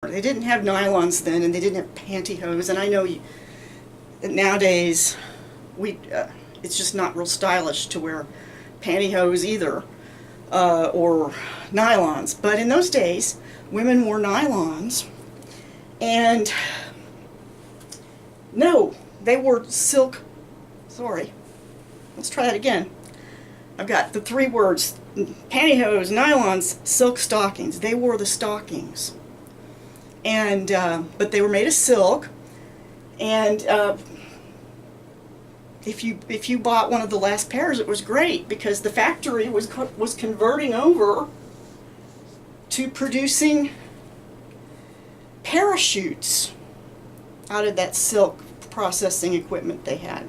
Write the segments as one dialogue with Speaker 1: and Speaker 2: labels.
Speaker 1: They didn't have nylons then, and they didn't have pantyhose. And I know that nowadays it's just not real stylish to wear pantyhose either, or nylons. But in those days, women wore nylons, and no, they wore silk. Sorry, let's try that again. I've got the three words: pantyhose, nylons, silk stockings. They wore the stockings. And but they were made of silk, and if you bought one of the last pairs, it was great because the factory was converting over to producing parachutes out of that silk processing equipment they had.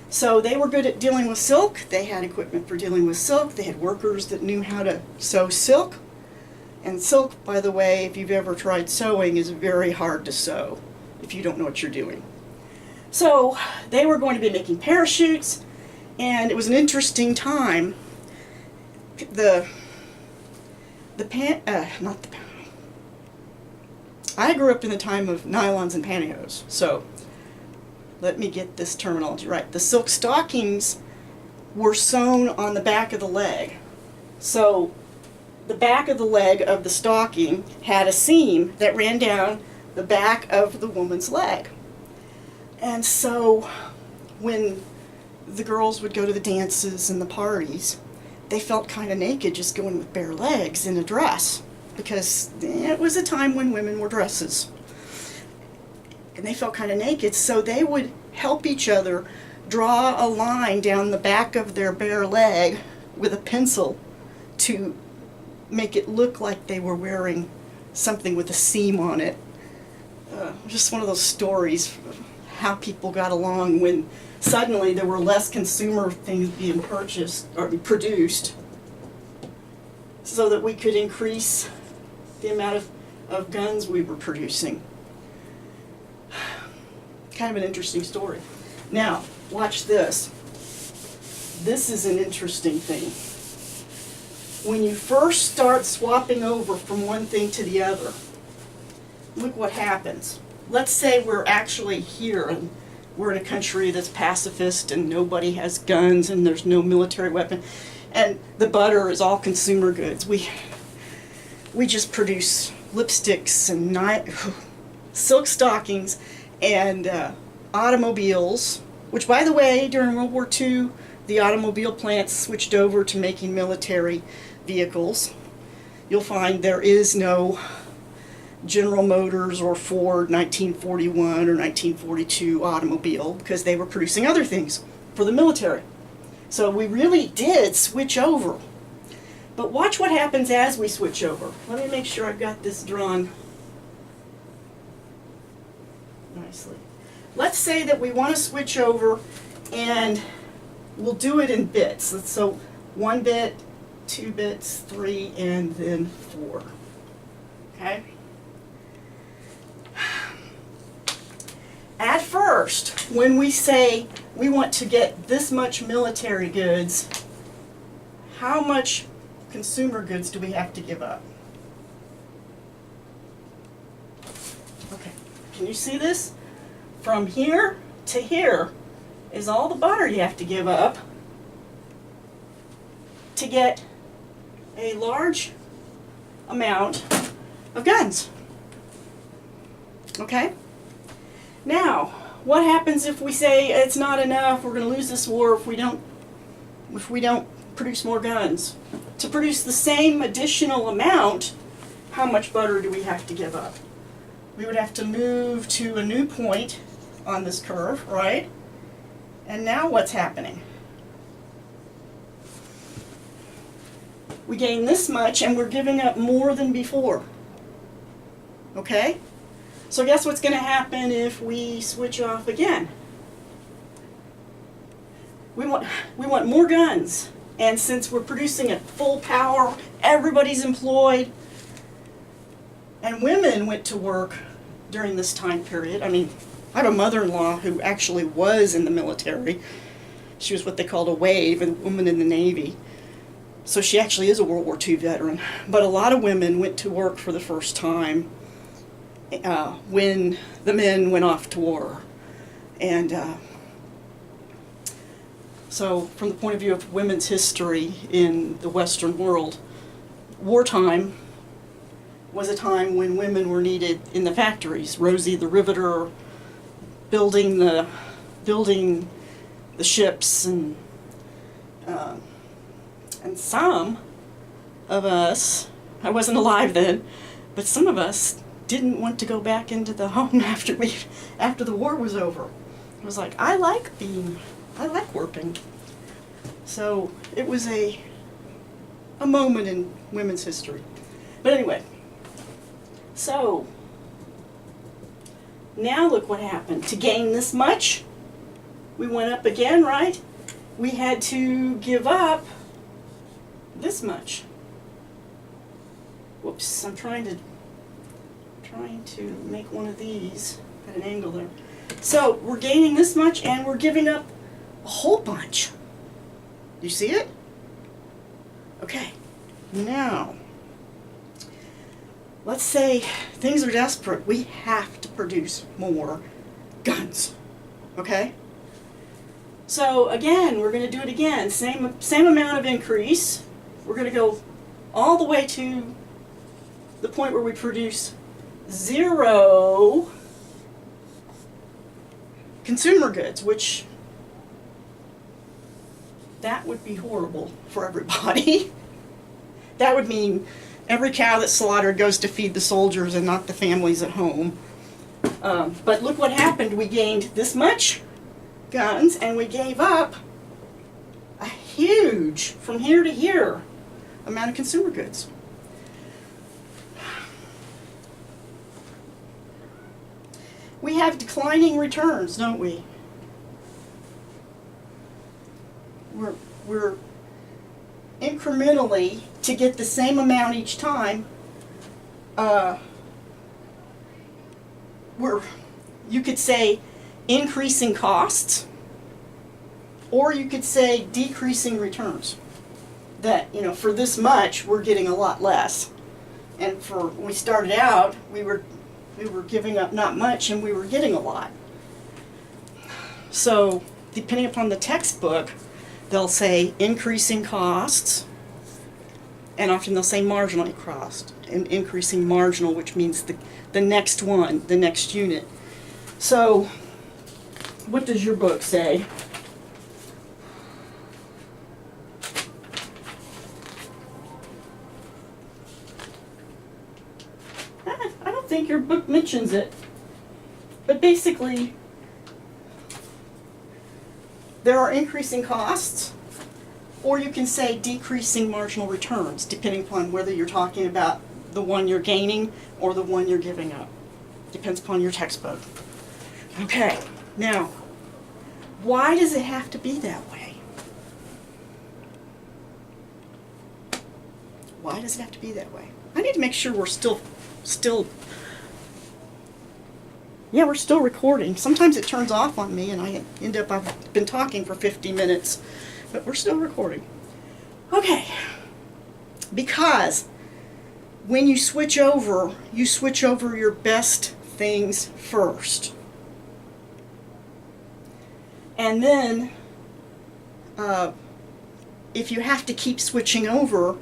Speaker 1: So they were good at dealing with silk. They had equipment for dealing with silk. They had workers that knew how to sew silk. And silk, by the way, if you've ever tried sewing, is very hard to sew if you don't know what you're doing. So they were going to be making parachutes, and it was an interesting time. I grew up in the time of nylons and pantyhose, so let me get this terminology right. The silk stockings were sewn on the back of the leg. So the back of the leg of the stocking had a seam that ran down the back of the woman's leg. And so when the girls would go to the dances and the parties, they felt kind of naked just going with bare legs in a dress, because it was a time when women wore dresses. And they felt kind of naked, so they would help each other draw a line down the back of their bare leg with a pencil to make it look like they were wearing something with a seam on it. Just one of those stories of how people got along when suddenly there were less consumer things being purchased or produced, so that we could increase the amount of guns we were producing. Kind of an interesting story. Now, watch this. This is an interesting thing. When you first start swapping over from one thing to the other, look what happens. Let's say we're actually here and we're in a country that's pacifist and nobody has guns and there's no military weapon, and the butter is all consumer goods. We just produce lipsticks and silk stockings and automobiles, which, by the way, during World War II, the automobile plants switched over to making military vehicles. You'll find there is no General Motors or Ford 1941 or 1942 automobile, because they were producing other things for the military. So we really did switch over. But watch what happens as we switch over. Let me make sure I've got this drawn nicely. Let's say that we want to switch over, and we'll do it in bits. So 1 bit, 2 bits, 3, and then 4. Okay? At first, when we say we want to get this much military goods, how much consumer goods do we have to give up? Okay, can you see this? From here to here is all the butter you have to give up to get a large amount of guns. Okay? Now, what happens if we say it's not enough, we're going to lose this war if we don't produce more guns? To produce the same additional amount, how much butter do we have to give up? We would have to move to a new point on this curve, right? And now what's happening? We gain this much and we're giving up more than before. Okay? So guess what's going to happen if we switch off again? We want more guns. And since we're producing at full power, everybody's employed, and women went to work during this time period. I mean, I have a mother-in-law who actually was in the military. She was what they called a wave, a woman in the Navy. So she actually is a World War II veteran. But a lot of women went to work for the first time when the men went off to war. And so from the point of view of women's history in the Western world, wartime was a time when women were needed in the factories. Rosie the Riveter building the ships, and some of us, I wasn't alive then, but some of us didn't want to go back into the home after the war was over. It was like, I like working. So it was a moment in women's history. But anyway, so now look what happened. To gain this much, we went up again, right? We had to give up this much. Whoops, I'm trying to make one of these at an angle there. So we're gaining this much and we're giving up a whole bunch. You see it? Okay, now let's say things are desperate. We have to produce more guns. Okay? So again, we're going to do it again. Same amount of increase. We're going to go all the way to the point where we produce 0 consumer goods, which that would be horrible for everybody. That would mean every cow that's slaughtered goes to feed the soldiers and not the families at home. But look what happened. We gained this much guns and we gave up a huge, from here to here, amount of consumer goods. We have declining returns, don't we? We're incrementally, to get the same amount each time, you could say increasing costs, or you could say decreasing returns. That, for this much, we're getting a lot less. And when we started out, we were giving up not much and we were getting a lot. So, depending upon the textbook, they'll say increasing costs, and often they'll say marginally cost, and increasing marginal, which means the next one, the next unit. So, what does your book say? I don't think your book mentions it, but basically, there are increasing costs, or you can say decreasing marginal returns, depending upon whether you're talking about the one you're gaining or the one you're giving up. Depends upon your textbook. Okay, now, why does it have to be that way? Why does it have to be that way? I need to make sure we're still yeah, we're still recording. Sometimes it turns off on me and I've been talking for 50 minutes, but we're still recording. Okay, because when you switch over your best things first. And then, if you have to keep switching over,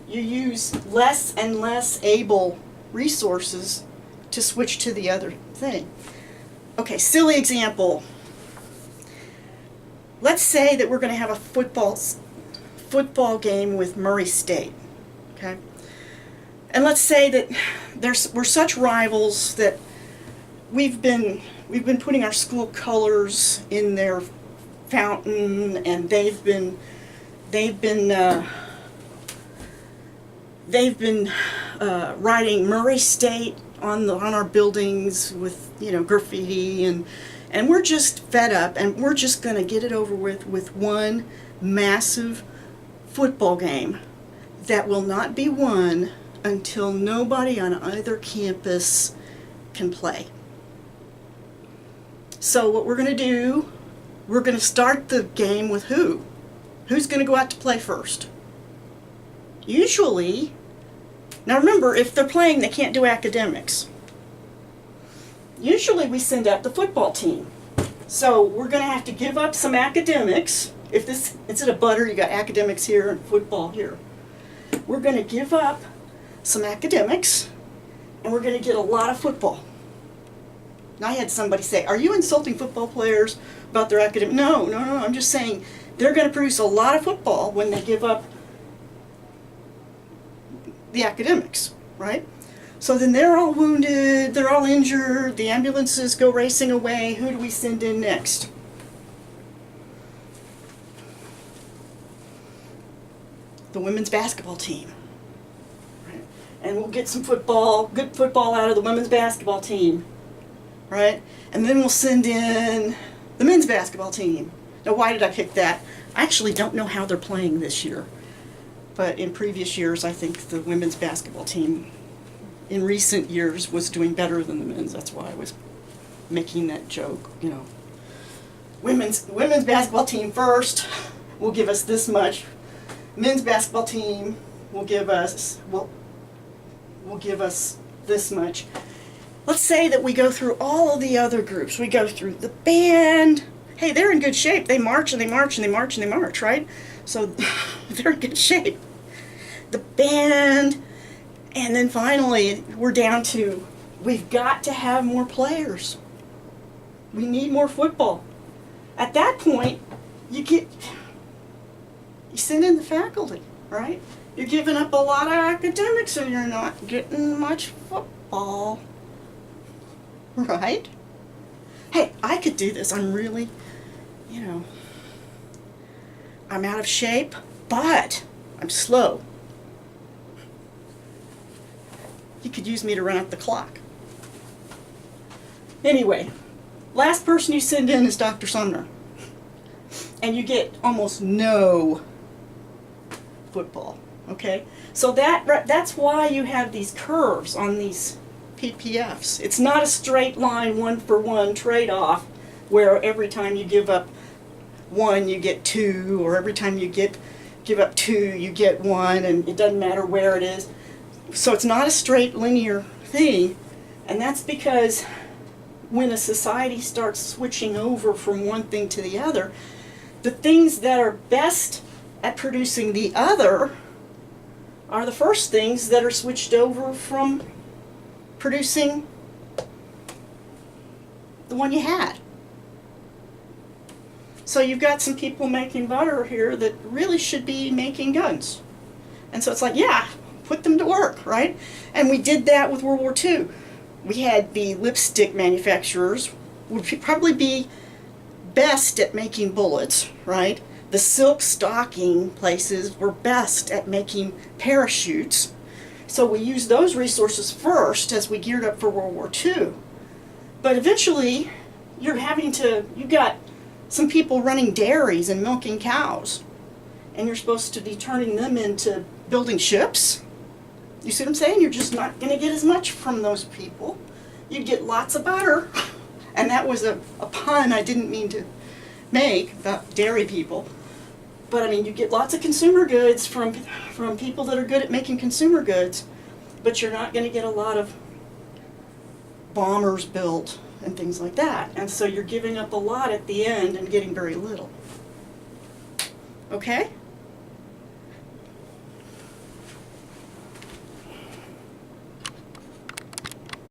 Speaker 1: you use less and less able resources to switch to the other thing. Okay, silly example. Let's say that we're going to have a football game with Murray State. Okay? And let's say that we're such rivals that we've been putting our school colors in their fountain, and they've been writing Murray State on our buildings with graffiti, and we're just fed up, and we're just going to get it over with one massive football game that will not be won until nobody on either campus can play. So what we're going to do, we're going to start the game with who? Who's going to go out to play first? Usually, now remember, if they're playing, they can't do academics. usually we send out the football team. So we're going to have to give up some academics. If this, instead of butter, you got academics here and football here. We're going to give up some academics, and we're going to get a lot of football. And I had somebody say, are you insulting football players about their academic? No, I'm just saying they're going to produce a lot of football when they give up the academics, right? So then they're all wounded, they're all injured, the ambulances go racing away. Who do we send in next? The women's basketball team. Right? And we'll get some football, good football out of the women's basketball team. Right? And then we'll send in the men's basketball team. Now, why did I pick that? I actually don't know how they're playing this year. But in previous years, I think the women's basketball team in recent years was doing better than the men's. That's why I was making that joke, you know. Women's basketball team first will give us this much. Men's basketball team will give us this much. Let's say that we go through all of the other groups. We go through the band. Hey, they're in good shape. They march and they march and they march and they march, right? So they're in good shape. The band, and then finally we're down to, we've got to have more players. We need more football. At that point, you send in the faculty, right? You're giving up a lot of academics and you're not getting much football, right? Hey, I could do this. I'm really, I'm out of shape, but I'm slow. You could use me to run up the clock. Anyway, last person you send in is Dr. Sumner. And you get almost no football, okay? So that's why you have these curves on these PPFs. It's not a straight line, one-for-one trade-off, where every time you give up one, you get two, or every time you give up two, you get one, and it doesn't matter where it is. So it's not a straight linear thing, and that's because when a society starts switching over from one thing to the other, the things that are best at producing the other are the first things that are switched over from producing the one you had. So you've got some people making butter here that really should be making guns. And so it's like, yeah, put them to work, right? And we did that with World War II. We had the lipstick manufacturers would probably be best at making bullets, right? The silk stocking places were best at making parachutes. So we used those resources first as we geared up for World War II. But eventually, you've got some people running dairies and milking cows. And you're supposed to be turning them into building ships. You see what I'm saying? You're just not going to get as much from those people. You get lots of butter. And that was a pun I didn't mean to make about dairy people. But I mean, you get lots of consumer goods from people that are good at making consumer goods, but you're not going to get a lot of bombers built and things like that. And so you're giving up a lot at the end and getting very little. Okay?